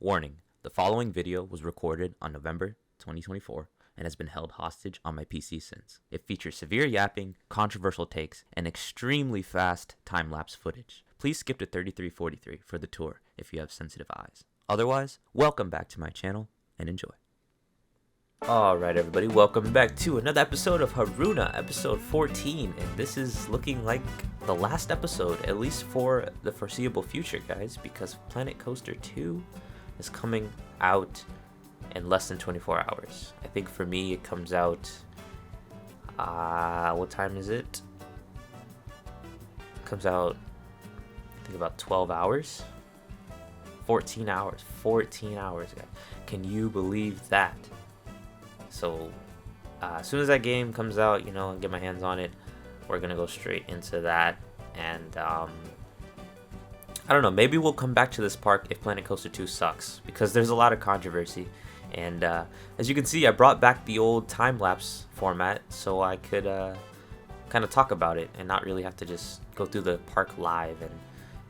Warning, the following video was recorded on November 2024 and has been held hostage on my PC since. It features severe yapping, controversial takes, and extremely fast time-lapse footage. Please skip to 3343 for the tour if you have sensitive eyes. Otherwise, welcome back to my channel and enjoy. Alright everybody, welcome back to another episode of Haruna, episode 14, and this is looking like the last episode, at least for the foreseeable future, guys, because Planet Coaster 2 is coming out in less than 24 hours. I think for me it comes out, what time is it? It comes out, I think about 12 hours? 14 hours, guys. Can you believe that? So as soon as that game comes out, and get my hands on it, we're gonna go straight into that. And I don't know, maybe we'll come back to this park if Planet Coaster 2 sucks, because there's a lot of controversy. And as you can see, I brought back the old time-lapse format so I could kind of talk about it and not really have to just go through the park live and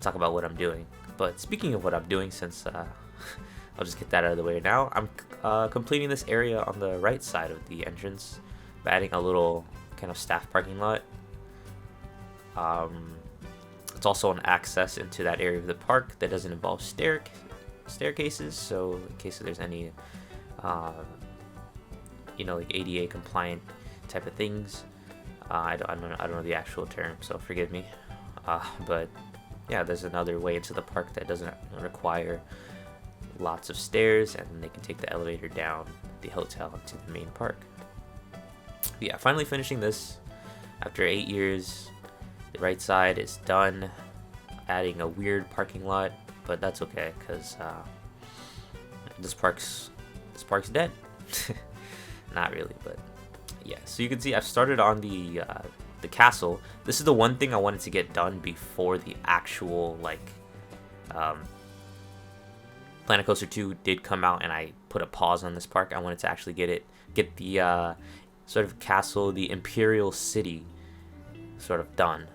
talk about what I'm doing. But speaking of what I'm doing, since I'll just get that out of the way now, I'm completing this area on the right side of the entrance by adding a little kind of staff parking lot. It's also an access into that area of the park that doesn't involve staircases, so in case there's any like ADA compliant type of things. I don't know the actual term, so forgive me. But yeah, there's another way into the park that doesn't require lots of stairs, and they can take the elevator down the hotel to the main park. But yeah, finally finishing this after 8 years. The right side is done, adding a weird parking lot, but that's okay because this park's dead. Not really, but yeah. So you can see I've started on the castle. This is the one thing I wanted to get done before the actual Planet Coaster 2 did come out, and I put a pause on this park. I wanted to actually get the sort of castle, the Imperial City, sort of done,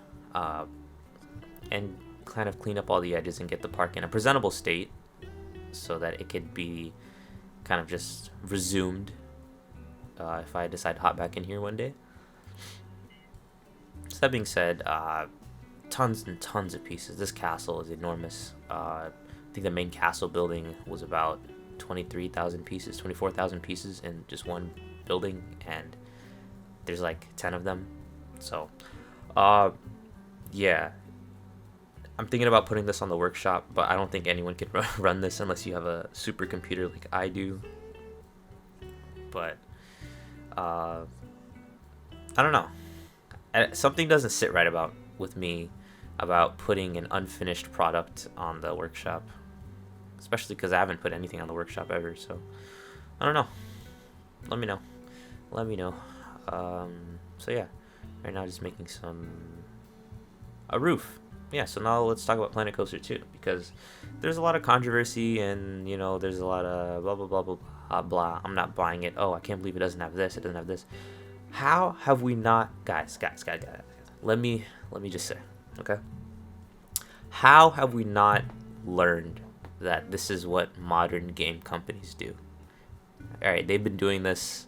and kind of clean up all the edges and get the park in a presentable state so that it could be kind of just resumed if I decide to hop back in here one day. So that being said, tons and tons of pieces. This castle is enormous. I think the main castle building was about 23,000 pieces, 24,000 pieces in just one building, and there's like 10 of them. So yeah, I'm thinking about putting this on the workshop, but I don't think anyone can run this unless you have a supercomputer like I do. But I don't know, something doesn't sit right with me about putting an unfinished product on the workshop, especially because I haven't put anything on the workshop ever. So I don't know, let me know. So yeah, right now just making a roof. Yeah, so now let's talk about Planet Coaster 2, because there's a lot of controversy, and there's a lot of blah blah blah blah blah blah. I'm not buying it. Oh, I can't believe it doesn't have this, it doesn't have this. How have we not, guys, let me just say, okay, how have we not learned that this is what modern game companies do? All right, they've been doing this.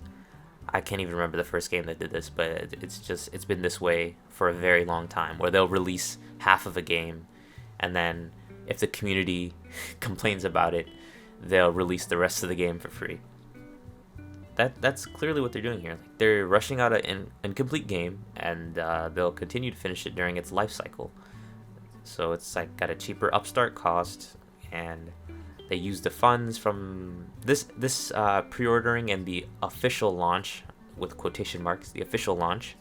I can't even remember the first game that did this, but it's been this way for a very long time, where they'll release half of a game, and then if the community complains about it, they'll release the rest of the game for free. That's clearly what they're doing here. Like, they're rushing out an incomplete game, and they'll continue to finish it during its life cycle. So it's like got a cheaper upstart cost, and they use the funds from this pre-ordering and the official launch, with quotation marks, the official launch.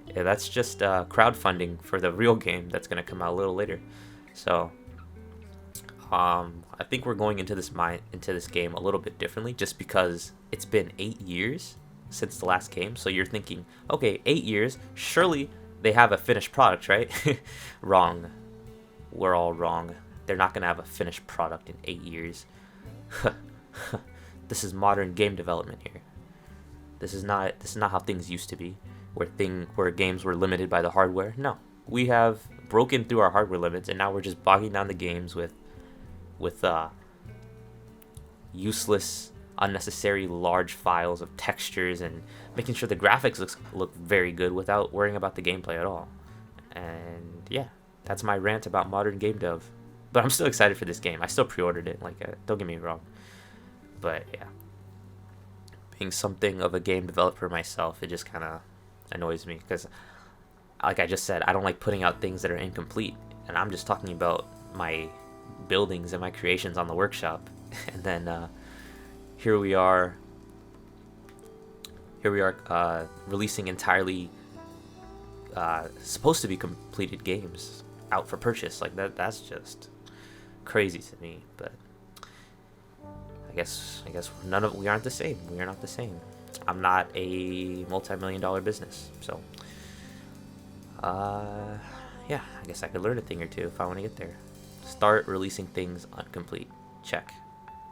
Yeah, that's just crowdfunding for the real game that's going to come out a little later. So I think we're going into this game a little bit differently, just because it's been 8 years since the last game. So you're thinking, okay, 8 years, surely they have a finished product, right? Wrong. We're all wrong. They're not going to have a finished product in 8 years. This is modern game development here. This is not how things used to be, where games were limited by the hardware. No, we have broken through our hardware limits, and now we're just bogging down the games with useless, unnecessary large files of textures and making sure the graphics look very good without worrying about the gameplay at all. And yeah, that's my rant about modern game dev. But I'm still excited for this game. I still pre-ordered it. Like, don't get me wrong. But yeah, being something of a game developer myself, it just kind of annoys me because, like I just said, I don't like putting out things that are incomplete. And I'm just talking about my buildings and my creations on the workshop. And then here we are releasing entirely supposed to be completed games out for purchase. Like that's just crazy to me. But I guess we aren't the same. We are not the same. I'm not a multi-million-dollar business, so yeah, I guess I could learn a thing or two if I want to get there. Start releasing things incomplete. Check.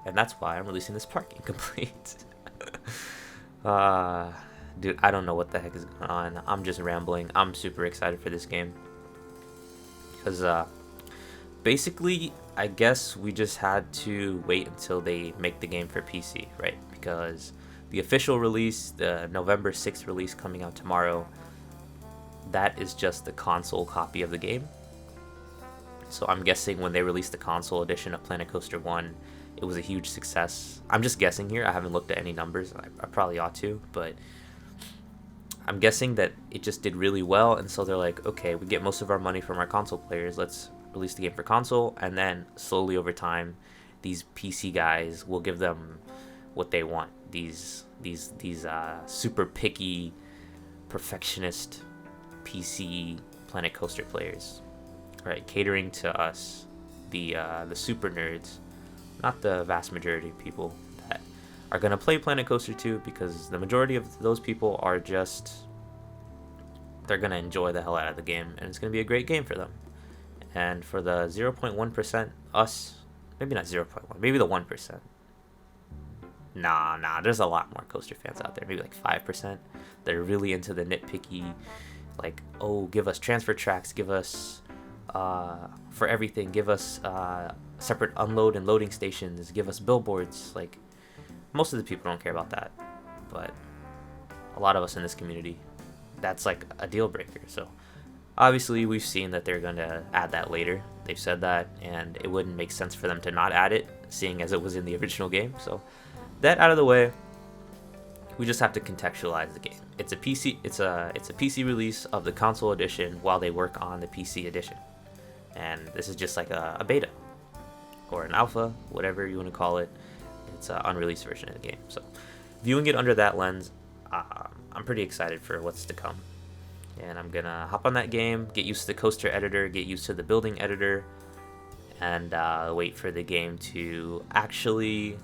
And that's why I'm releasing this park incomplete. Dude, I don't know what the heck is going on. I'm just rambling. I'm super excited for this game. Because, basically, I guess we just had to wait until they make the game for PC, right? Because the official release, the November 6th release coming out tomorrow, that is just the console copy of the game. So I'm guessing when they released the console edition of Planet Coaster 1, it was a huge success. I'm just guessing here. I haven't looked at any numbers. I probably ought to, but I'm guessing that it just did really well, and so they're like, okay, we get most of our money from our console players. Let's release the game for console, and then slowly over time, these PC guys will give them what they want. These super picky, perfectionist PC Planet Coaster players, right? Catering to us, the super nerds. Not the vast majority of people that are going to play Planet Coaster 2, because the majority of those people are just, they're going to enjoy the hell out of the game, and it's going to be a great game for them. And for the 0.1%, us, maybe not 0.1, maybe the 1%. Nah, there's a lot more coaster fans out there, maybe like 5%. They're really into the nitpicky, like, oh, give us transfer tracks, give us, for everything, give us, separate unload and loading stations, give us billboards. Like, most of the people don't care about that, but a lot of us in this community, that's like a deal breaker. So obviously we've seen that they're going to add that later. They've said that, and it wouldn't make sense for them to not add it, seeing as it was in the original game. So that out of the way, we just have to contextualize the game. It's a PC release of the console edition while they work on the PC edition, and this is just like a beta or an alpha, whatever you want to call it. It's an unreleased version of the game. So viewing it under that lens, I'm pretty excited for what's to come. And I'm gonna hop on that game, get used to the coaster editor, get used to the building editor, and wait for the game to actually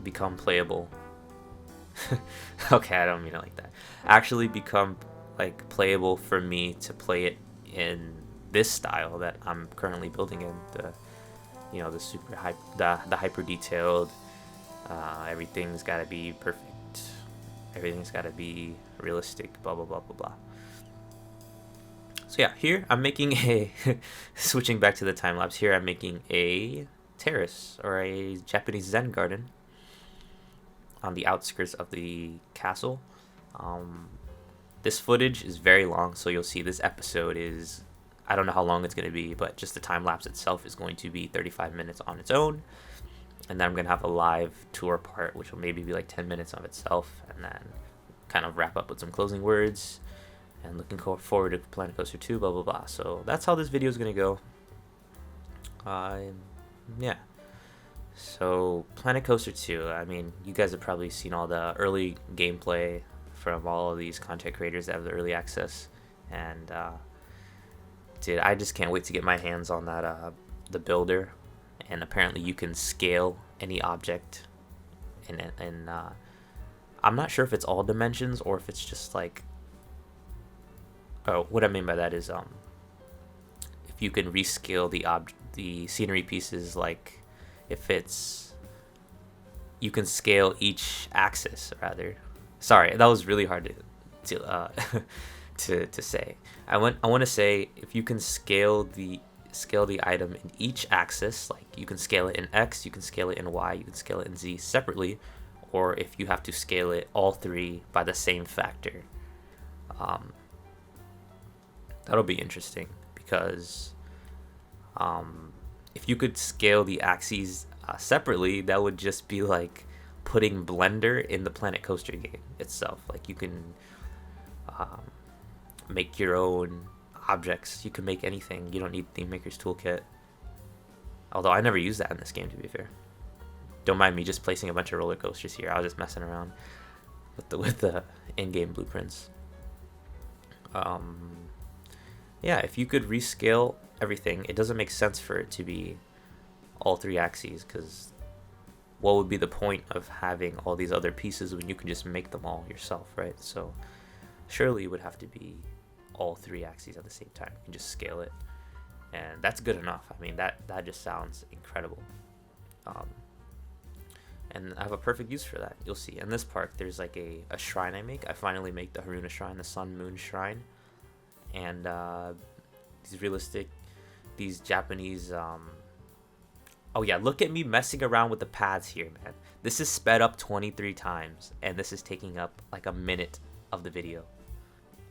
become playable. Okay, I don't mean it like that. Actually become like playable for me to play it in this style that I'm currently building in. The super the hyper detailed, everything's got to be perfect, everything's got to be realistic, blah blah blah blah blah. So yeah, here I'm making a switching back to the time lapse. Here I'm making a terrace, or a Japanese Zen garden, on the outskirts of the castle. This footage is very long, so you'll see this episode is, I don't know how long it's going to be, but just the time lapse itself is going to be 35 minutes on its own. And then I'm going to have a live tour part, which will maybe be like 10 minutes of itself, and then kind of wrap up with some closing words and looking forward to Planet Coaster 2, blah, blah, blah. So that's how this video is going to go. Yeah. So Planet Coaster 2, I mean, you guys have probably seen all the early gameplay from all of these content creators that have the early access. And, dude, I just can't wait to get my hands on that, the builder. And apparently you can scale any object. And I'm not sure if it's all dimensions or if it's just like, oh, what I mean by that is, if you can rescale the scenery pieces, like if it's, you can scale each axis rather. Sorry, that was really hard to say. I want to say if you can scale the scale the item in each axis. Like you can scale it in X, you can scale it in Y, you can scale it in Z separately, or if you have to scale it all three by the same factor. That'll be interesting because if you could scale the axes separately, that would just be like putting Blender in the Planet Coaster game itself. Like you can make your own objects. You can make anything. You don't need Theme Maker's Toolkit. Although I never used that in this game, to be fair. Don't mind me just placing a bunch of roller coasters here. I was just messing around with the in-game blueprints. Yeah, if you could rescale everything, it doesn't make sense for it to be all three axes, because what would be the point of having all these other pieces when you can just make them all yourself, right? So surely it would have to be all three axes at the same time. You can just scale it, and that's good enough. I mean, that just sounds incredible. And I have a perfect use for that. You'll see in this park there's like a shrine I make. I finally make the Haruna Shrine, the Sun Moon Shrine, and these Japanese oh yeah, look at me messing around with the paths here, man. This is sped up 23 times, and this is taking up like a minute of the video.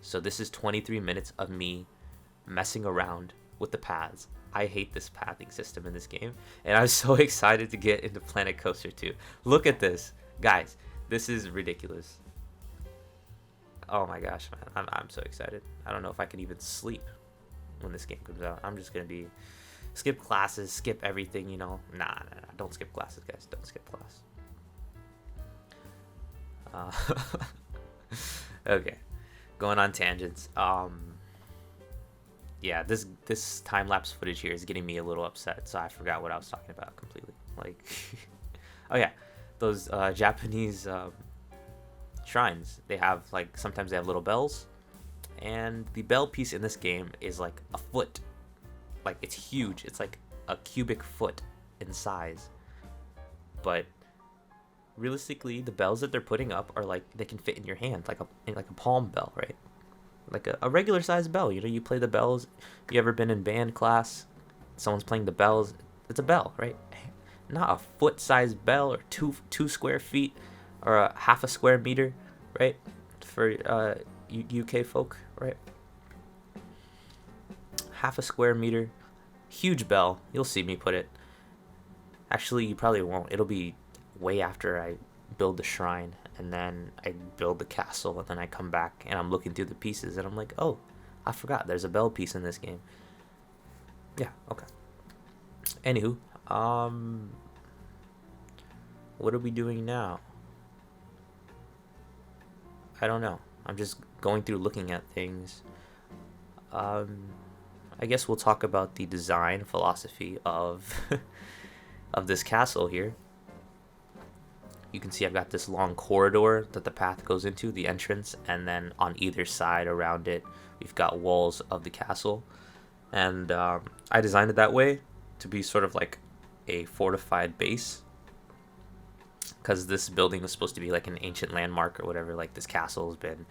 So this is 23 minutes of me messing around with the paths. I hate this pathing system in this game, and I'm so excited to get into Planet Coaster 2. Look at this. Guys, this is ridiculous. Oh my gosh, man. I'm so excited. I don't know if I can even sleep when this game comes out. I'm just going to be... skip classes, skip everything, you know. Nah. Don't skip classes, guys. Don't skip class. Okay. Going on tangents. Yeah, this time-lapse footage here is getting me a little upset, so I forgot what I was talking about completely. Like, oh yeah, those Japanese shrines, they have, like, sometimes they have little bells, and the bell piece in this game is like a foot. Like, it's huge. It's like a cubic foot in size. But realistically, the bells that they're putting up are like, they can fit in your hand, like a palm bell, right? Like a regular sized bell. You know, you play the bells. You ever been in band class? Someone's playing the bells. It's a bell, right? Not a foot sized bell or two square feet or a half a square meter, right? For UK folk, right? Half a square meter, huge bell. You'll see me put it. Actually, you probably won't. It'll be way after I build the shrine, and then I build the castle, and then I come back and I'm looking through the pieces, and I'm like, oh, I forgot there's a bell piece in this game. Yeah, okay. Anywho, what are we doing now? I don't know. I'm just going through looking at things. I guess we'll talk about the design philosophy of of this castle here. You can see I've got this long corridor that the path goes into, the entrance, and then on either side around it, we've got walls of the castle. And I designed it that way to be sort of like a fortified base, because this building was supposed to be like an ancient landmark or whatever. Like, this castle has been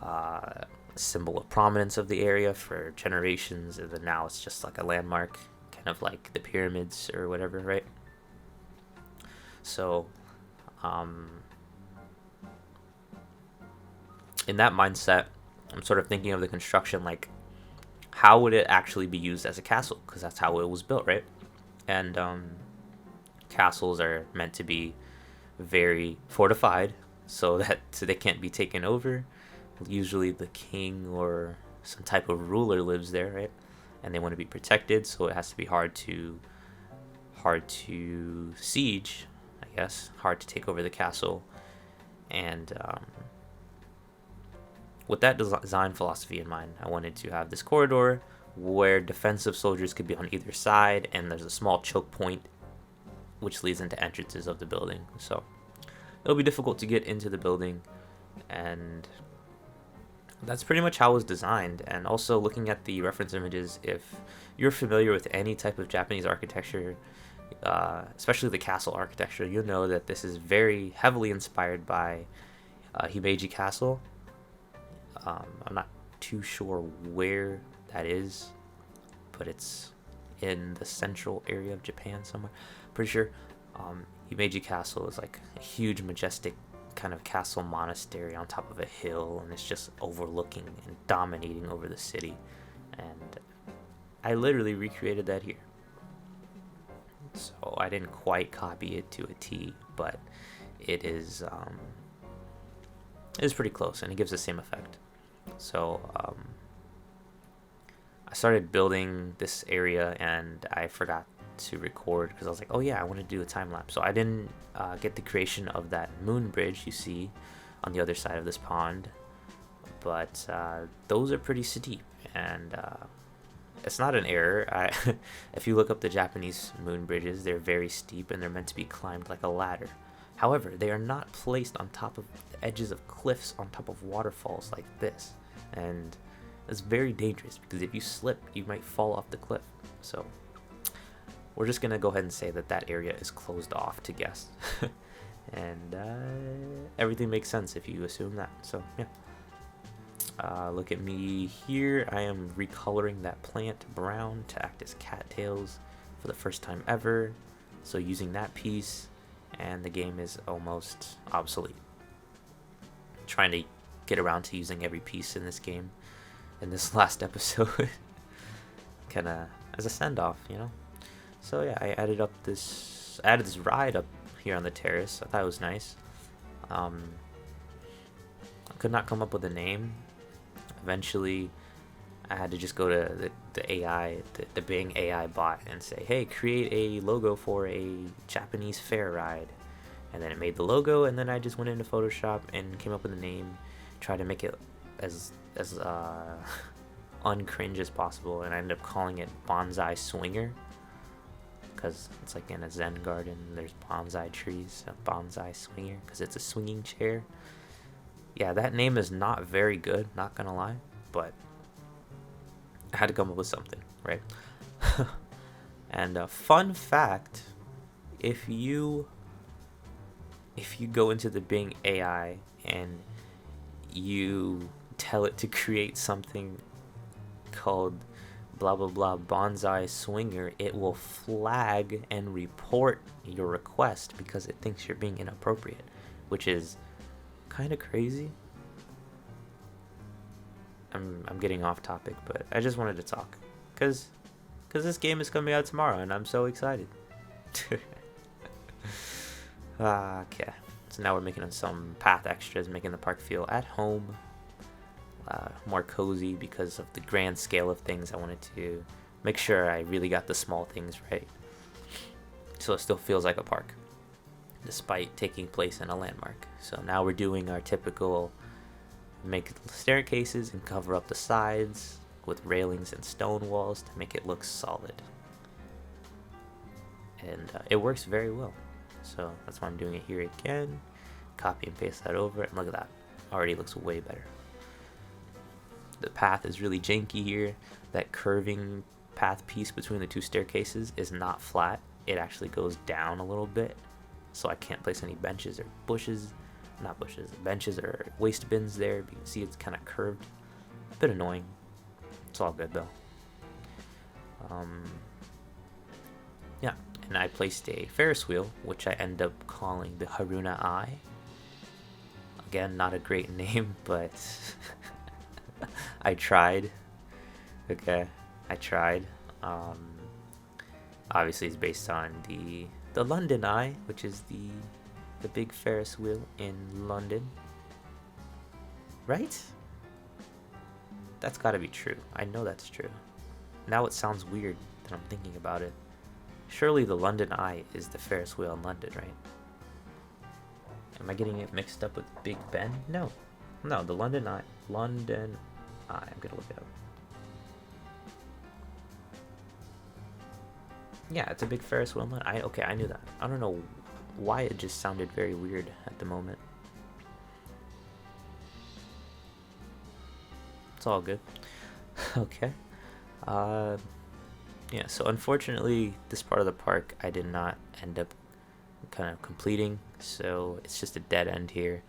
a symbol of prominence of the area for generations, and then now it's just like a landmark, kind of like the pyramids or whatever, right? So in that mindset, I'm sort of thinking of the construction like, how would it actually be used as a castle? Because that's how it was built, right? And castles are meant to be very fortified so they can't be taken over. Usually the king or some type of ruler lives there, right? And they want to be protected, so it has to be hard to siege, I guess, hard to take over the castle. And with that design philosophy in mind, I wanted to have this corridor where defensive soldiers could be on either side, and there's a small choke point which leads into entrances of the building. So it'll be difficult to get into the building, and that's pretty much how it was designed. And also, looking at the reference images, if you're familiar with any type of Japanese architecture, especially the castle architecture, you'll know that this is very heavily inspired by Himeji Castle. I'm not too sure where that is, but it's in the central area of Japan somewhere. Pretty sure. Himeji Castle is like a huge, majestic kind of castle monastery on top of a hill, and it's just overlooking and dominating over the city. And I literally recreated that here. So I didn't quite copy it to a T, but it is pretty close, and it gives the same effect. So I started building this area, and I forgot to record because I was like, oh yeah, I want to do a time lapse. So I didn't get the creation of that moon bridge you see on the other side of this pond, but those are pretty steep, and it's not an error. If you look up the Japanese moon bridges, they're very steep and they're meant to be climbed like a ladder. However, they are not placed on top of the edges of cliffs on top of waterfalls like this, and it's very dangerous because if you slip, you might fall off the cliff. So we're just gonna go ahead and say that that area is closed off to guests. And everything makes sense if you assume that. So yeah, look at me here. I am recoloring that plant brown to act as cattails for the first time ever. So using that piece, and the game is almost obsolete. Trying to get around to using every piece in this game in this last episode, kind of as a send-off, you know. So yeah, I added this ride up here on the terrace. I thought it was nice. I could not come up with a name. Eventually, I had to just go to the AI, the Bing AI bot, and say, hey, create a logo for a Japanese fair ride. And then it made the logo, and then I just went into Photoshop and came up with a name, tried to make it as uncringe as possible, and I ended up calling it Bonsai Swinger, because it's like in a Zen garden, there's bonsai trees, a bonsai swinger, because it's a swinging chair. Yeah, that name is not very good, not gonna lie, but I had to come up with something, right? And a fun fact, if you go into the Bing AI and you tell it to create something called blah blah blah bonsai swinger, it will flag and report your request because it thinks you're being inappropriate, which is kind of crazy. I'm getting off topic, but I just wanted to talk because this game is coming out tomorrow and I'm so excited. Okay, so now we're making some path extras, making the park feel at home, more cozy because of the grand scale of things. I wanted to make sure I really got the small things right, so it still feels like a park despite taking place in a landmark. So now we're doing our typical make staircases and cover up the sides with railings and stone walls to make it look solid, and it works very well. So that's why I'm doing it here again. Copy and paste that over, and look at that, already looks way better. The path is really janky here. That curving path piece between the two staircases is not flat, it actually goes down a little bit, so I can't place any benches or benches or waste bins there. You can see it's kind of curved, a bit annoying. It's all good though. Yeah, and I placed a Ferris wheel, which I end up calling the Haruna Eye. Again, not a great name, but I tried. Okay, I tried. Obviously, it's based on the London Eye, which is the big Ferris wheel in London, right? That's got to be true. I know that's true. Now it sounds weird that I'm thinking about it. Surely the London Eye is the Ferris wheel in London, right? Am I getting it mixed up with Big Ben? No, the London Eye. I'm gonna look it up. Yeah, it's a big Ferris wheel in London. Okay, I knew that. I don't know why it just sounded very weird at the moment. It's all good. Okay. Yeah, so unfortunately, this part of the park I did not end up kind of completing, so it's just a dead end here.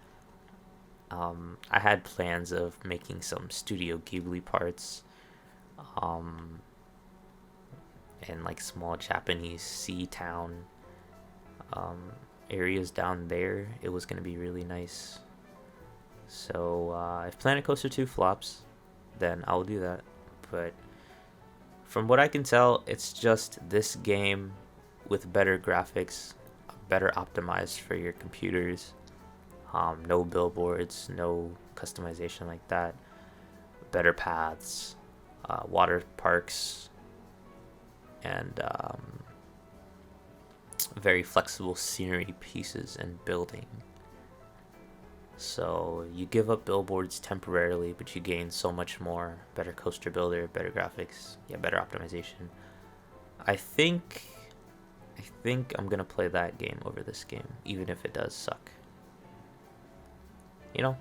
I had plans of making some Studio Ghibli parts, and like small Japanese sea town areas down there, it was going to be really nice. So if Planet Coaster 2 flops, then I'll do that. But from what I can tell, it's just this game with better graphics, better optimized for your computers. No billboards, no customization like that. Better paths, water parks, and very flexible scenery pieces and building. So you give up billboards temporarily, but you gain so much more. Better coaster builder, better graphics, yeah, better optimization. I think I'm gonna play that game over this game, even if it does suck. You know,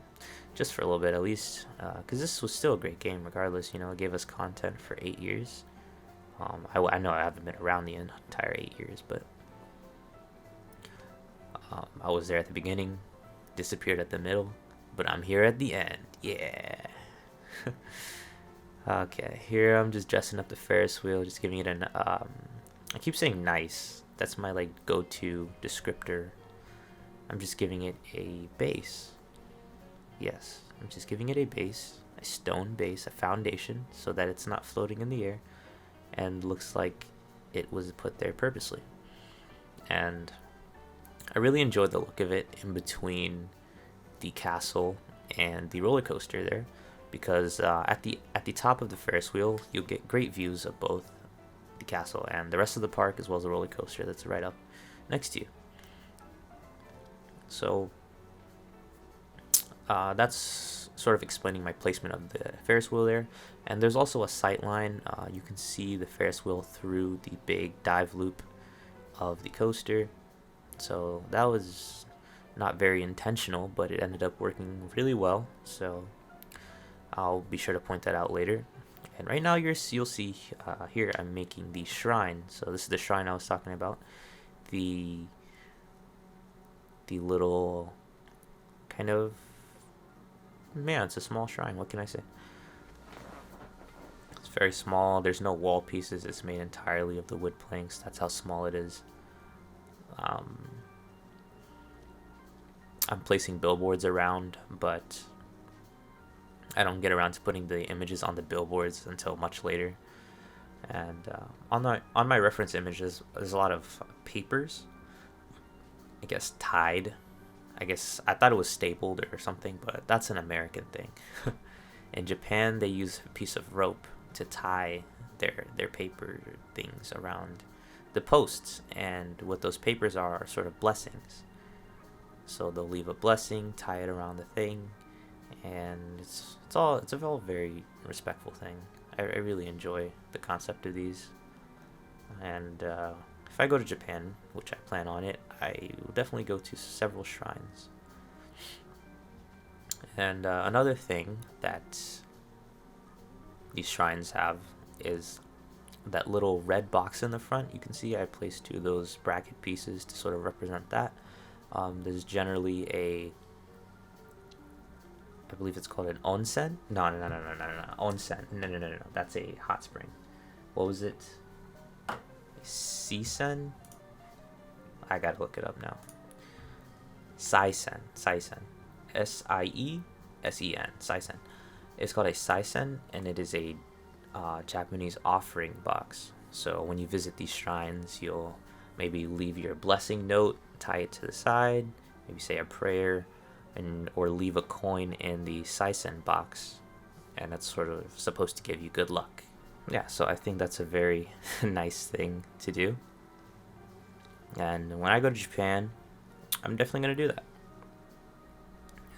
just for a little bit at least, because this was still a great game regardless. You know, it gave us content for 8 years. I know I haven't been around the entire 8 years, but I was there at the beginning, disappeared at the middle, but I'm here at the end. Yeah. Okay, here I'm just dressing up the Ferris wheel, just giving it an I keep saying nice. That's my like go-to descriptor. I'm just giving it a base. Yes, I'm just giving it a base, a stone base, a foundation, so that it's not floating in the air and looks like it was put there purposely. And I really enjoyed the look of it in between the castle and the roller coaster there, because at the top of the Ferris wheel you'll get great views of both the castle and the rest of the park, as well as the roller coaster that's right up next to you. So that's sort of explaining my placement of the Ferris wheel there. And there's also a sight line. You can see the Ferris wheel through the big dive loop of the coaster. So that was not very intentional, but it ended up working really well. So I'll be sure to point that out later. And right now you'll see here I'm making the shrine. So this is the shrine I was talking about. The little kind of, man, it's a small shrine. What can I say? It's very small. There's no wall pieces. It's made entirely of the wood planks. That's how small it is. I'm placing billboards around, but I don't get around to putting the images on the billboards until much later. And on my reference images, there's a lot of papers, I guess tied. I guess I thought it was stapled or something, but that's an American thing. In Japan, they use a piece of rope to tie their paper things around the posts, and what those papers are sort of blessings. So they'll leave a blessing, tie it around the thing, and it's a all very respectful thing. I really enjoy the concept of these, and if I go to Japan, which I plan on it, I will definitely go to several shrines. And another thing that these shrines have is that little red box in the front. You can see I placed 2 of those bracket pieces to sort of represent that. There's generally I believe it's called an onsen. No. Onsen. No. That's a hot spring. What was it? Seisen? I gotta look it up now. Saisen. S-I-E-S-E-N. Saisen. It's called a saisen, and it is a Japanese offering box. So when you visit these shrines, you'll maybe leave your blessing note, tie it to the side, maybe say a prayer, or leave a coin in the saisen box, and that's sort of supposed to give you good luck. Yeah, so I think that's a very nice thing to do. And when I go to Japan, I'm definitely going to do that.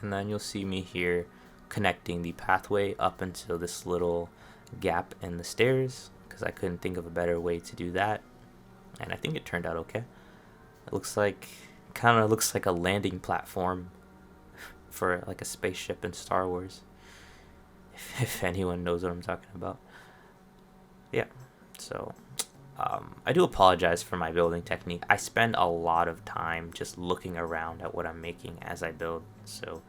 And then you'll see me here connecting the pathway up into this little gap in the stairs, because I couldn't think of a better way to do that. And I think it turned out okay. It kind of looks like a landing platform for like a spaceship in Star Wars, if anyone knows what I'm talking about. Yeah, so I do apologize for my building technique. I spend a lot of time just looking around at what I'm making as I build, so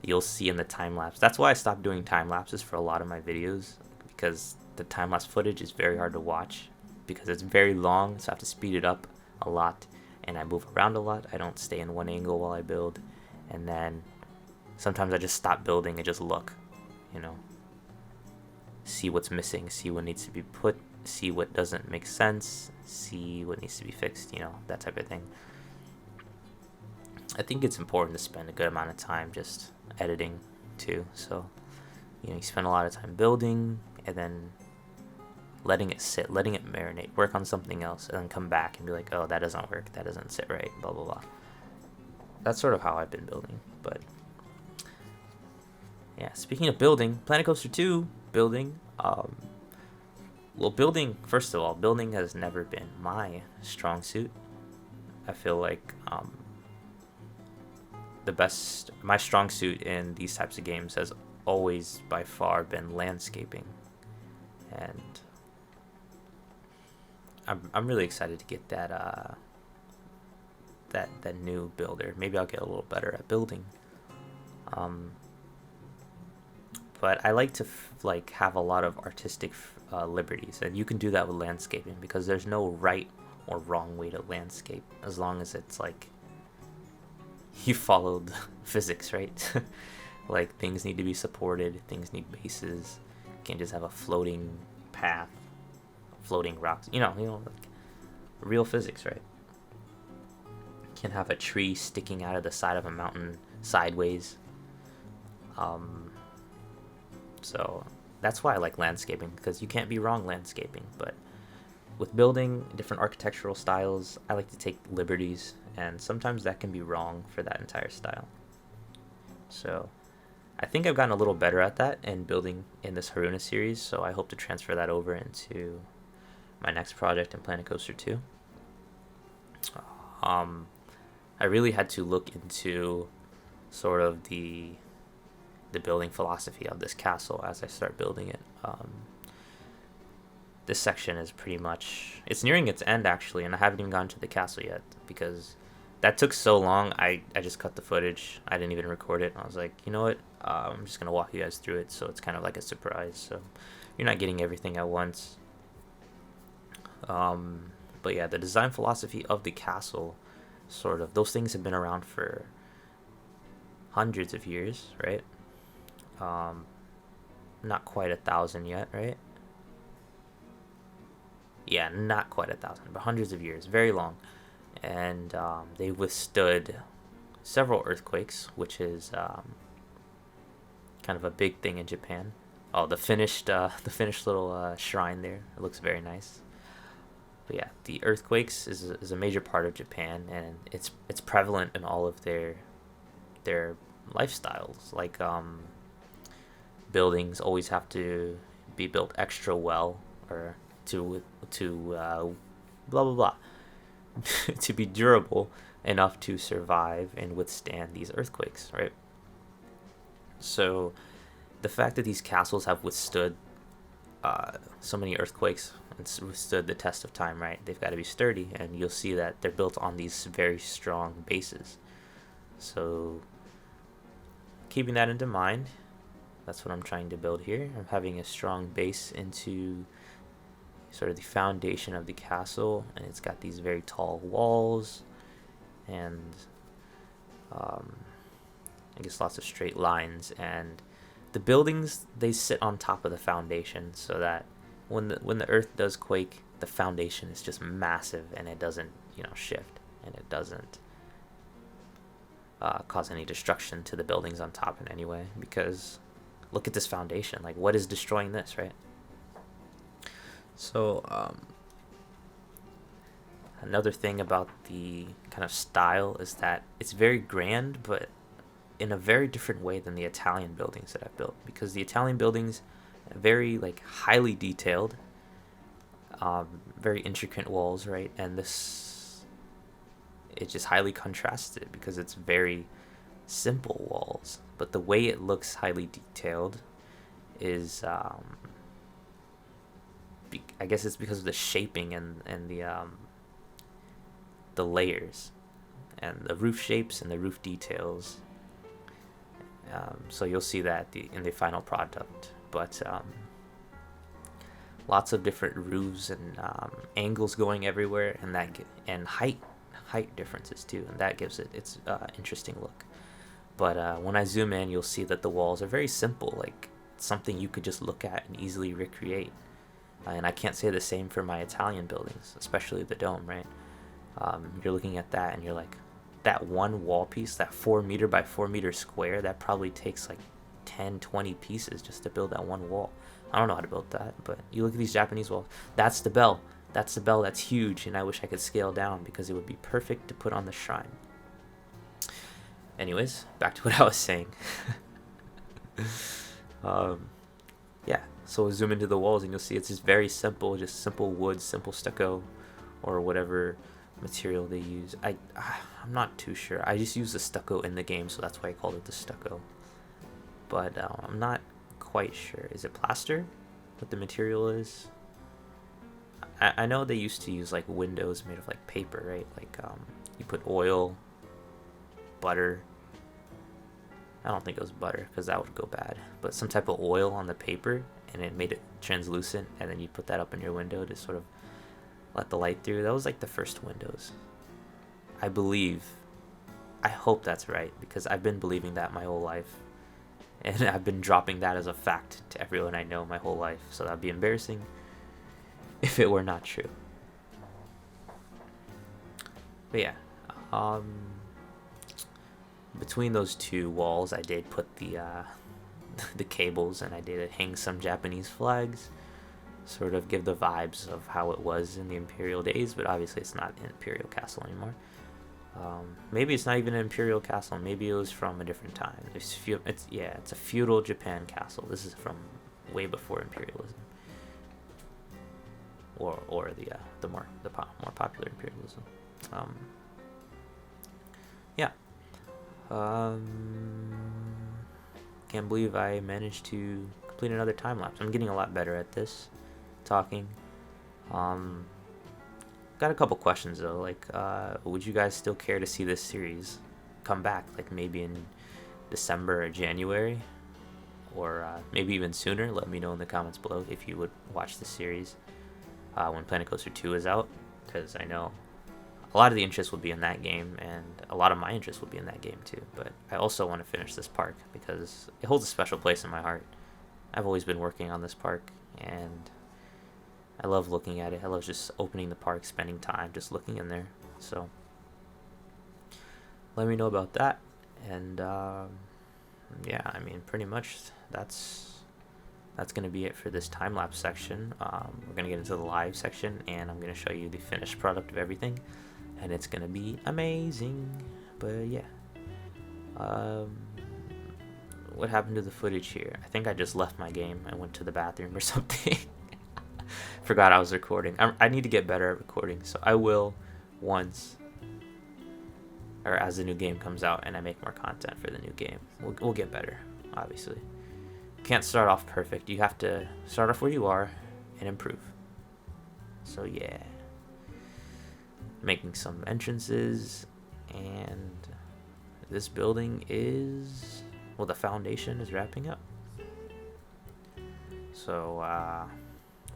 you'll see in the time-lapse. That's why I stopped doing time-lapses for a lot of my videos, because the time-lapse footage is very hard to watch. because it's very long, so I have to speed it up a lot, and I move around a lot. I don't stay in one angle while I build, and then sometimes I just stop building and just look, you know, see what's missing, see what needs to be put, see what doesn't make sense, see what needs to be fixed, you know, that type of thing. I think it's important to spend a good amount of time just editing too. So, you know, you spend a lot of time building and then letting it sit, letting it marinate, work on something else, and then come back and be like, oh, that doesn't work, that doesn't sit right, blah, blah, blah. That's sort of how I've been building. But yeah, speaking of building, Planet Coaster 2 building, well, building, first of all, building has never been my strong suit. I feel like my strong suit in these types of games has always by far been landscaping, and I'm really excited to get that new builder. Maybe I'll get a little better at building. But I like to have a lot of artistic liberties, and you can do that with landscaping because there's no right or wrong way to landscape as long as it's like you followed physics, right? Like, things need to be supported, things need bases. You can't just have a floating path, floating rocks, you know, like real physics, right? You can't have a tree sticking out of the side of a mountain sideways. So that's why I like landscaping, because you can't be wrong landscaping. But with building different architectural styles, I like to take liberties, and sometimes that can be wrong for that entire style. So I think I've gotten a little better at that in building in this Haruna series, so I hope to transfer that over into my next project in Planet Coaster 2. I really had to look into sort of the building philosophy of this castle as I start building it. This section is pretty much, it's nearing its end actually, and I haven't even gotten to the castle yet because that took so long. I just cut the footage. I didn't even record it. I was like, you know what, I'm just gonna walk you guys through it, so it's kind of like a surprise, so you're not getting everything at once. But yeah, the design philosophy of the castle, sort of, those things have been around for hundreds of years, right? Not quite 1,000 yet, right? Yeah, not quite 1,000, but hundreds of years, very long. And they withstood several earthquakes, which is kind of a big thing in Japan. Oh, the finished little shrine there, it looks very nice. But yeah, the earthquakes is a major part of Japan, and it's prevalent in all of their lifestyles. Like, buildings always have to be built extra well, or to blah blah blah to be durable enough to survive and withstand these earthquakes, right? So the fact that these castles have withstood so many earthquakes, it's withstood the test of time, right? They've got to be sturdy, and you'll see that they're built on these very strong bases. So keeping that into mind, that's what I'm trying to build here. I'm having a strong base into sort of the foundation of the castle, and it's got these very tall walls, and I guess lots of straight lines, and the buildings, they sit on top of the foundation, so that when the earth does quake, the foundation is just massive, and it doesn't, shift, and it doesn't cause any destruction to the buildings on top in any way, because look at this foundation. Like, what is destroying this, right? So another thing about the kind of style is that it's very grand, but in a very different way than the Italian buildings that I've built, because the Italian buildings are very highly detailed, very intricate walls, right? And this, it's just highly contrasted because it's very simple walls, but the way it looks highly detailed is I guess it's because of the shaping and the layers and the roof shapes and the roof details. So you'll see that in the final product. But lots of different roofs and angles going everywhere, and and height differences too, and that gives it its interesting look. But when I zoom in, you'll see that the walls are very simple, like something you could just look at and easily recreate. And I can't say the same for my Italian buildings, especially the dome, right? You're looking at that and you're like, that one wall piece, that 4 meter by 4 meter square, that probably takes like 10-20 pieces just to build that one wall. I don't know how to build that, but you look at these Japanese walls. That's the bell. That's the bell. That's huge, and I wish I could scale down because it would be perfect to put on the shrine. Anyways, back to what I was saying. Yeah, so we'll zoom into the walls and you'll see it's just very simple, just simple wood, simple stucco, or whatever material they use. I'm not too sure. I just use the stucco in the game, so that's why I called it the stucco. But I'm not quite sure. Is it plaster? What the material is? I know they used to use like windows made of like paper, right? Like you put oil, butter. I don't think it was butter because that would go bad. But some type of oil on the paper, and it made it translucent, and then you put that up in your window to sort of let the light through. That was like the first windows, I believe. I hope that's right, because I've been believing that my whole life, and I've been dropping that as a fact to everyone I know my whole life, so that'd be embarrassing if it were not true. But yeah, between those two walls I did put the the cables, and I did hang some Japanese flags, sort of give the vibes of how it was in the Imperial days, but obviously it's not an Imperial castle anymore. Maybe it's not even an Imperial castle. Maybe it was from a different time. It's a feudal Japan castle. This is from way before imperialism, or the more popular imperialism. Yeah. Can't believe I managed to complete another time lapse. I'm getting a lot better at this, talking. Got a couple questions though, like would you guys still care to see this series come back, like maybe in December or January, or maybe even sooner? Let me know in the comments below if you would watch the series when Planet Coaster 2 is out, because I know a lot of the interest will be in that game, and a lot of my interest will be in that game too. But I also want to finish this park because it holds a special place in my heart. I've always been working on this park, and I love looking at it. I love just opening the park, spending time just looking in there. So let me know about that. And yeah, I mean, pretty much that's going to be it for this time-lapse section. We're going to get into the live section, and I'm going to show you the finished product of everything, and it's going to be amazing. But yeah, what happened to the footage here? I think I just left my game. I went to the bathroom or something. Forgot I was recording. I need to get better at recording, so I will once, or as the new game comes out and I make more content for the new game. We'll get better, obviously. Can't start off perfect. You have to start off where you are and improve. So yeah, making some entrances, and this building is, well, the foundation is wrapping up. So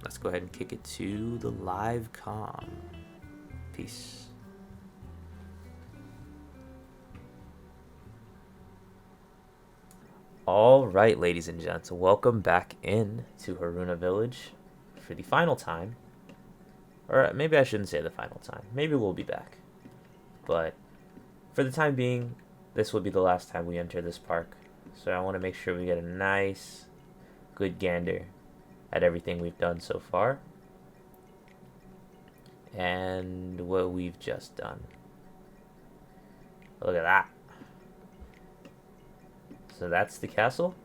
let's go ahead and kick it to the live comm. Peace. All right, ladies and gents, welcome back in to Haruna Village for the final time. Or maybe I shouldn't say the final time. Maybe we'll be back. But for the time being, this will be the last time we enter this park. So I want to make sure we get a nice, good gander at everything we've done so far. And what we've just done. Look at that. So that's the castle,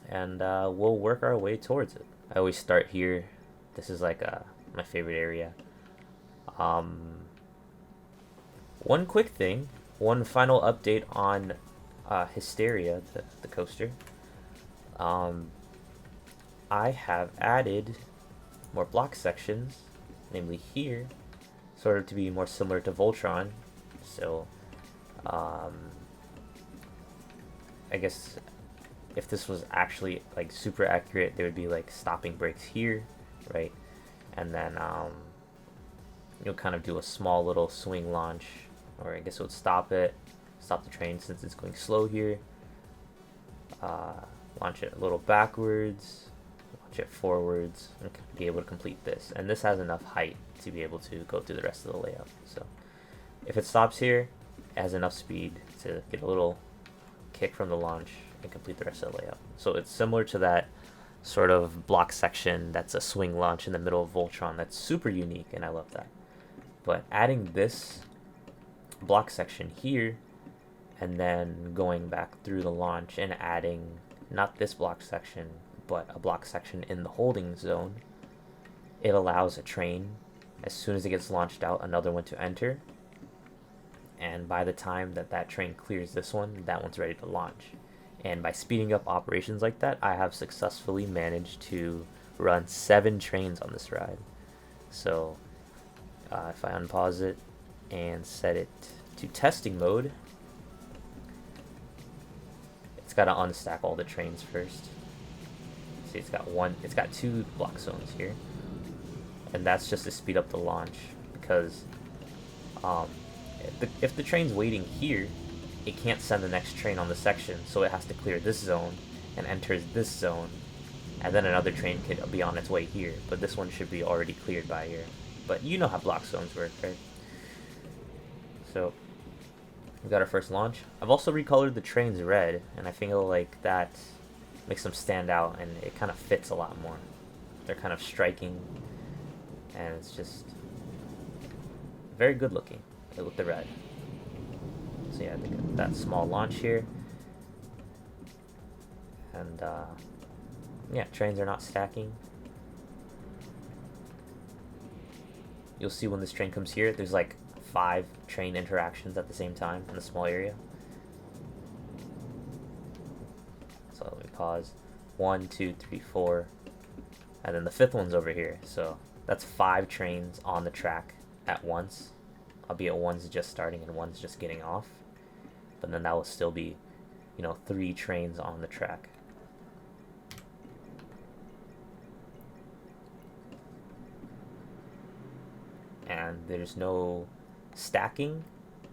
and we'll work our way towards it. I always start here. This is like my favorite area. One quick thing, one final update on Hysteria, the coaster. I have added more block sections, namely here, sort of to be more similar to Voltron. So I guess if this was actually like super accurate, there would be like stopping brakes here, right? And then you'll kind of do a small little swing launch, or I guess it would stop the train since it's going slow here. Launch it a little backwards, launch it forwards, and be able to complete this. And this has enough height to be able to go through the rest of the layout. So if it stops here, it has enough speed to get a little kick from the launch and complete the rest of the layout. So it's similar to that sort of block section that's a swing launch in the middle of Voltron. That's super unique, and I love that. But adding this block section here, and then going back through the launch and adding not this block section, but a block section in the holding zone, it allows a train, as soon as it gets launched out, another one to enter. And by the time that train clears this one, that one's ready to launch. And by speeding up operations like that, I have successfully managed to run 7 trains on this ride. So if I unpause it and set it to testing mode, it's got to unstack all the trains first. See, it's got 2 block zones here, and that's just to speed up the launch, because if the train's waiting here, it can't send the next train on the section, so it has to clear this zone and enters this zone, and then another train could be on its way here, but this one should be already cleared by here. But you know how block zones work, right? So we got our first launch. I've also recolored the trains red, and I feel like that makes them stand out, and it kind of fits a lot more. They're kind of striking, and it's just very good looking with the red. So yeah, I think that small launch here, and yeah, trains are not stacking. You'll see when this train comes here, there's like 5 train interactions at the same time in a small area. So let me pause. 1, 2, 3, 4, and then the 5th one's over here. So that's 5 trains on the track at once, albeit one's just starting and one's just getting off. But then that will still be, 3 trains on the track. And there's no stacking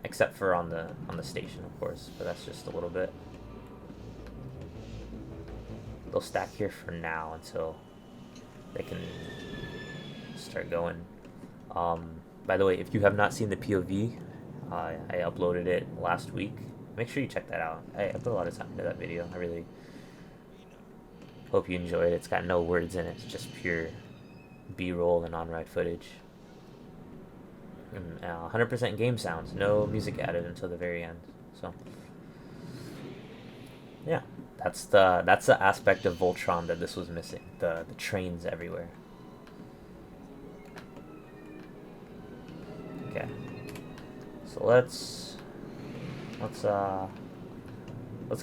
except for on the station, of course, but that's just a little bit. They'll stack here for now until they can start going. By the way, if you have not seen the POV, I uploaded it last week. Make sure you check that out. I put a lot of time into that video. I really hope you enjoyed it. It's got no words in it. It's just pure B-roll and on-ride footage. 100% game sounds, no music added until the very end. So yeah, that's the aspect of Voltron that this was missing. The trains everywhere. Okay, so let's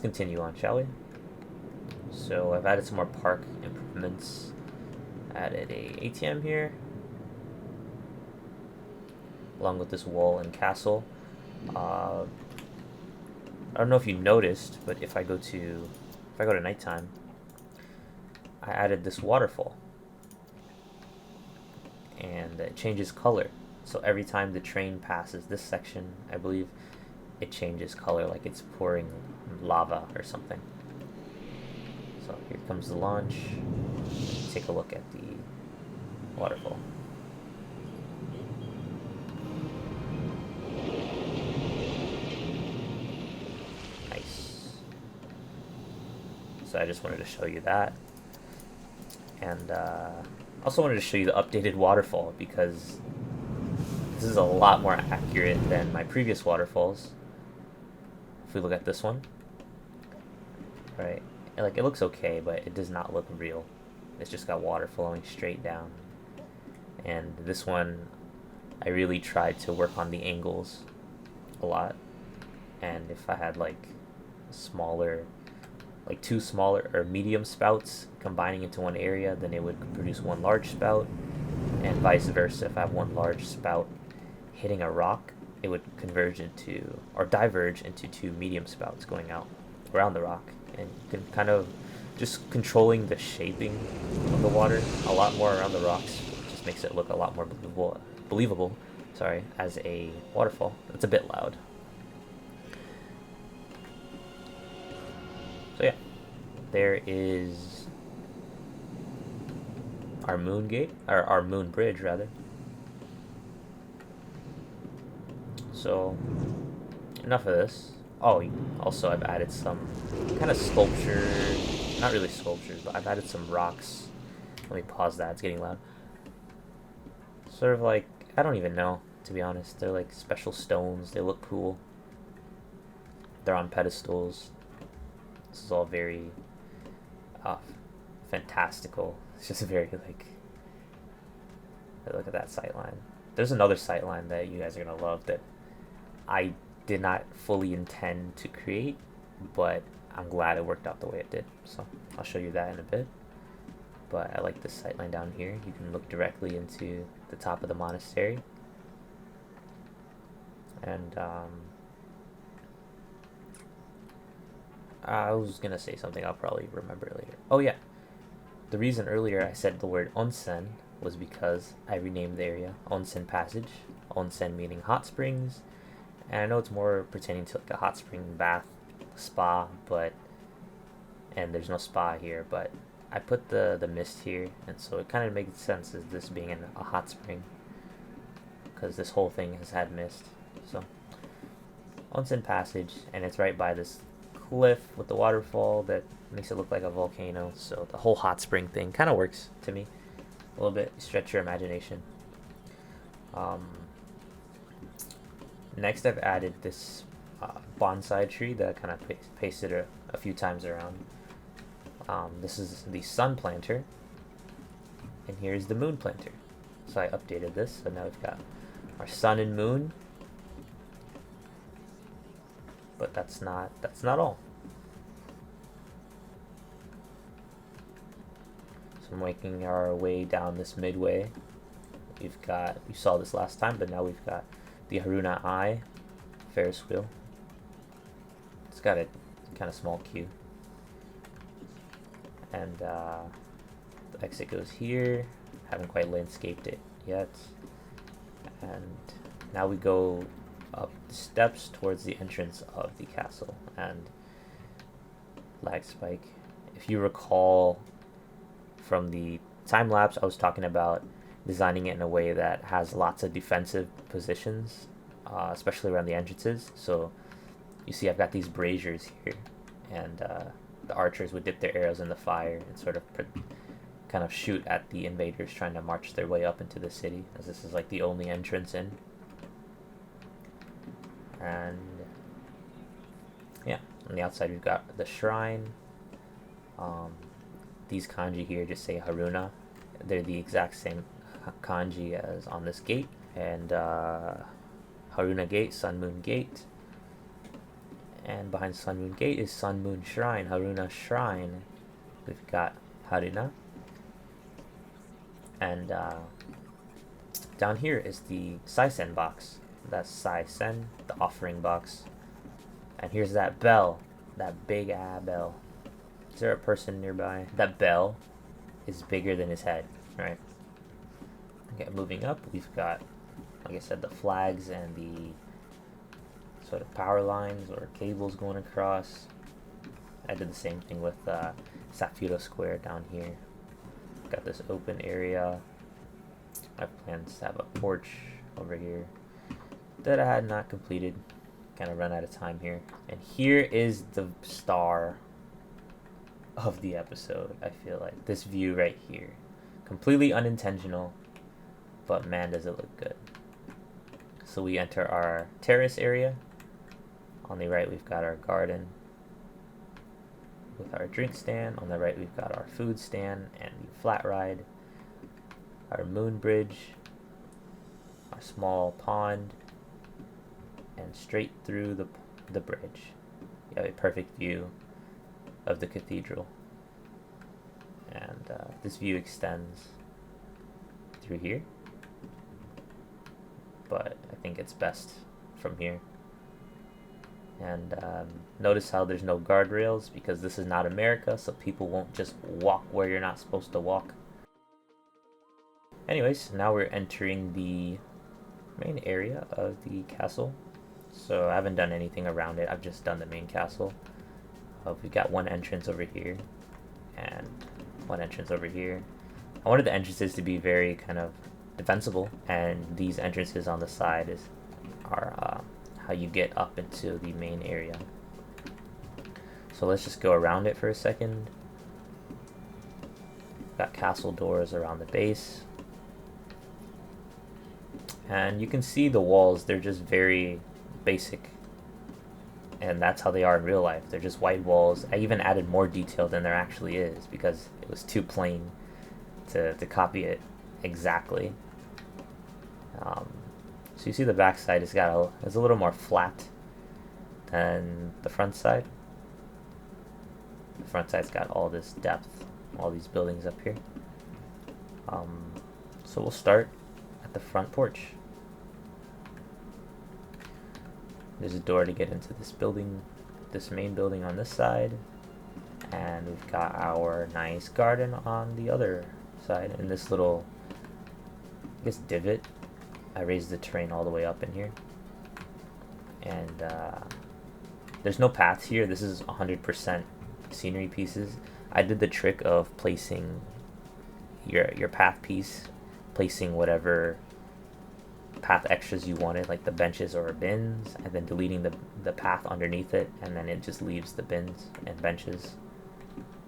continue on, shall we? So I've added some more park improvements. Added a ATM here, along with this wall and castle. I don't know if you noticed, but if I go to nighttime, I added this waterfall, and it changes color. So every time the train passes this section, I believe it changes color, like it's pouring lava or something. So here comes the launch. Take a look at the waterfall. So I just wanted to show you that, and also wanted to show you the updated waterfall, because this is a lot more accurate than my previous waterfalls. If we look at this one, right, like it looks okay, but it does not look real. It's just got water flowing straight down. And this one, I really tried to work on the angles a lot, and if I had like smaller, like 2 smaller or medium spouts combining into one area, then it would produce 1 large spout, and vice versa. If I have 1 large spout hitting a rock, it would diverge into 2 medium spouts going out. around the rock, and you can kind of just controlling the shaping of the water a lot more around the rocks just makes it look a lot more believable, sorry, as a waterfall. It's a bit loud. So yeah, there is our moon gate, or our moon bridge rather. So enough of this. Oh, also I've added some kind of sculpture, not really sculptures, but I've added some rocks. Let me pause that, it's getting loud. Sort of like, I don't even know, to be honest. They're like special stones, they look cool. They're on pedestals. This is all very fantastical. It's just very like, look at that sightline. There's another sightline that you guys are gonna love that I did not fully intend to create, but I'm glad it worked out the way it did. So I'll show you that in a bit. But I like this sightline down here. You can look directly into the top of the monastery. And I was gonna say something I'll probably remember later. Oh yeah, the reason earlier I said the word onsen was because I renamed the area Onsen Passage. Onsen meaning hot springs, and I know it's more pertaining to like a hot spring bath spa, and there's no spa here, but I put the mist here, and so it kind of makes sense as this being a hot spring, because this whole thing has had mist. So Onsen Passage, and it's right by this cliff with the waterfall that makes it look like a volcano, so the whole hot spring thing kind of works to me a little bit. Stretch your imagination. Next I've added this bonsai tree that I kind of pasted a few times around. This is the sun planter, and here's the moon planter. So I updated this, so now we've got our sun and moon. But that's not all. So I'm making our way down this midway. We saw this last time, but now we've got the Haruna Eye Ferris wheel. It's got a kind of small queue. And the exit goes here. Haven't quite landscaped it yet. And now we go up the steps towards the entrance of the castle. And lag spike. If you recall from the time lapse, I was talking about designing it in a way that has lots of defensive positions, especially around the entrances. So you see I've got these braziers here, and the archers would dip their arrows in the fire and sort of kind of shoot at the invaders trying to march their way up into the city, as this is like the only entrance in. And yeah, on the outside we've got the shrine. These kanji here just say Haruna. They're the exact same kanji as on this gate. And Haruna Gate, Sun Moon Gate. And behind Sun Moon Gate is Sun Moon Shrine, Haruna Shrine. We've got Haruna. And down here is the Saisen box. That's Saisen, the offering box. And here's that bell, that big bell. Is there a person nearby? That bell is bigger than his head, right? Okay, moving up, we've got, like I said, the flags and the sort of power lines or cables going across. I did the same thing with Safiro Square down here. Got this open area. I have plans to have a porch over here that I had not completed. Kind of run out of time here. And here is the star of the episode, I feel like. This view right here. Completely unintentional, but man, does it look good. So we enter our terrace area. On the right, we've got our garden with our drink stand. On the right, we've got our food stand and the flat ride. Our moon bridge. Our small pond. And straight through the bridge, you have a perfect view of the cathedral. And this view extends through here, but I think it's best from here. And notice how there's no guardrails, because this is not America, so people won't just walk where you're not supposed to walk. Anyways, now we're entering the main area of the castle. So I haven't done anything around it, I've just done the main castle. We've got one entrance over here and one entrance over here. I wanted the entrances to be very kind of defensible, and these entrances on the side are how you get up into the main area. So let's just go around it for a second. Got castle doors around the base. And you can see the walls, they're just very basic. And that's how they are in real life. They're just white walls. I even added more detail than there actually is because it was too plain to copy it exactly. So you see the back side is a little more flat than the front side. The front side's got all this depth, all these buildings up here. So we'll start at the front porch. There's a door to get into this building, this main building on this side, and we've got our nice garden on the other side. And this little, I guess, divot, I raised the terrain all the way up in here. And there's no paths here. This is 100% scenery pieces. I did the trick of placing your path piece, placing whatever path extras you wanted, like the benches or bins, and then deleting the path underneath it, and then it just leaves the bins and benches.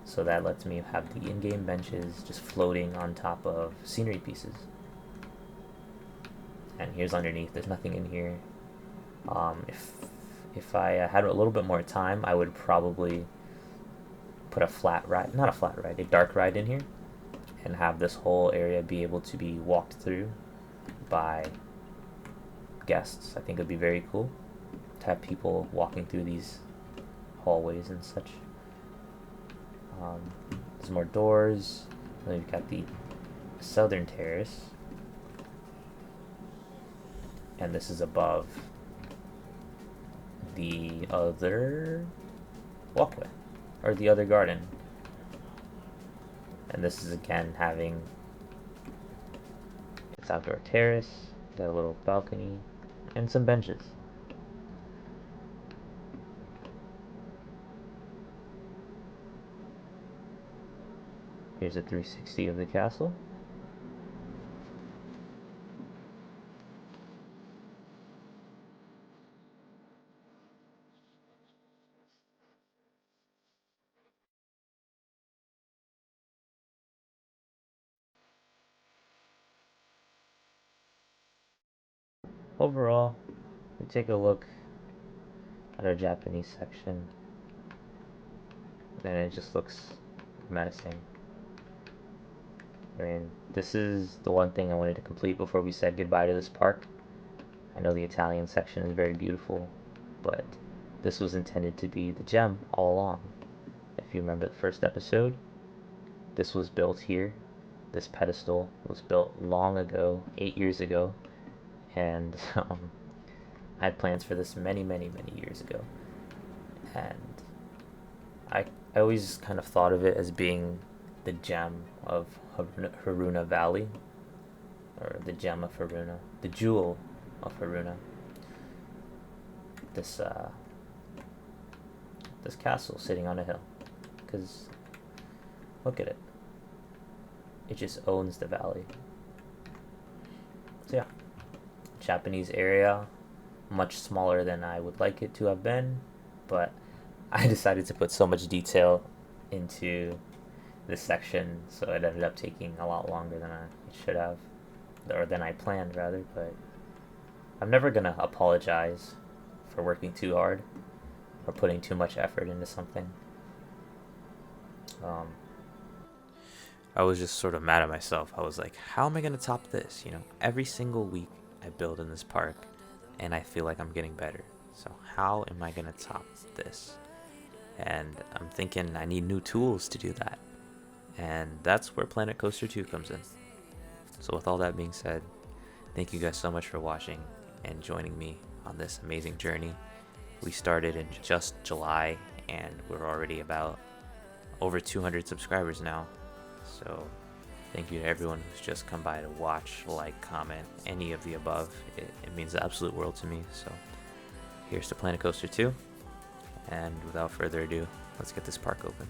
So that lets me have the in-game benches just floating on top of scenery pieces. And here's underneath, there's nothing in here. If I had a little bit more time, I would probably put a dark ride in here, and have this whole area be able to be walked through by guests. I think it would be very cool to have people walking through these hallways and such. There's more doors. Then we've got the southern terrace, and this is above the other walkway, or the other garden. And this is again having its outdoor terrace, got a little balcony, and some benches. Here's a 360 of the castle. Overall, we take a look at our Japanese section, and it just looks menacing. I mean, this is the one thing I wanted to complete before we said goodbye to this park. I know the Italian section is very beautiful, but this was intended to be the gem all along. If you remember the first episode, this was built here. This pedestal was built long ago, 8 years ago, and I had plans for this many years ago. And I always kind of thought of it as being the gem of Haruna Valley, or the gem of Haruna, the jewel of Haruna. This castle sitting on a hill, because look at it. It just owns the valley. So yeah, Japanese area, much smaller than I would like it to have been, but I decided to put so much detail into this section, so it ended up taking a lot longer than I should have, or than I planned rather. But I'm never gonna apologize for working too hard or putting too much effort into something. I was just sort of mad at myself. I was like, how am I gonna top this? Every single week I build in this park, and I feel like I'm getting better. So how am I gonna top this? And I'm thinking I need new tools to do that. And that's where Planet Coaster 2 comes in. So with all that being said, thank you guys so much for watching and joining me on this amazing journey. We started in just July, and we're already about over 200 subscribers now. So thank you to everyone who's just come by to watch, like, comment, any of the above. It means the absolute world to me. So here's to Planet Coaster 2. And without further ado, let's get this park open.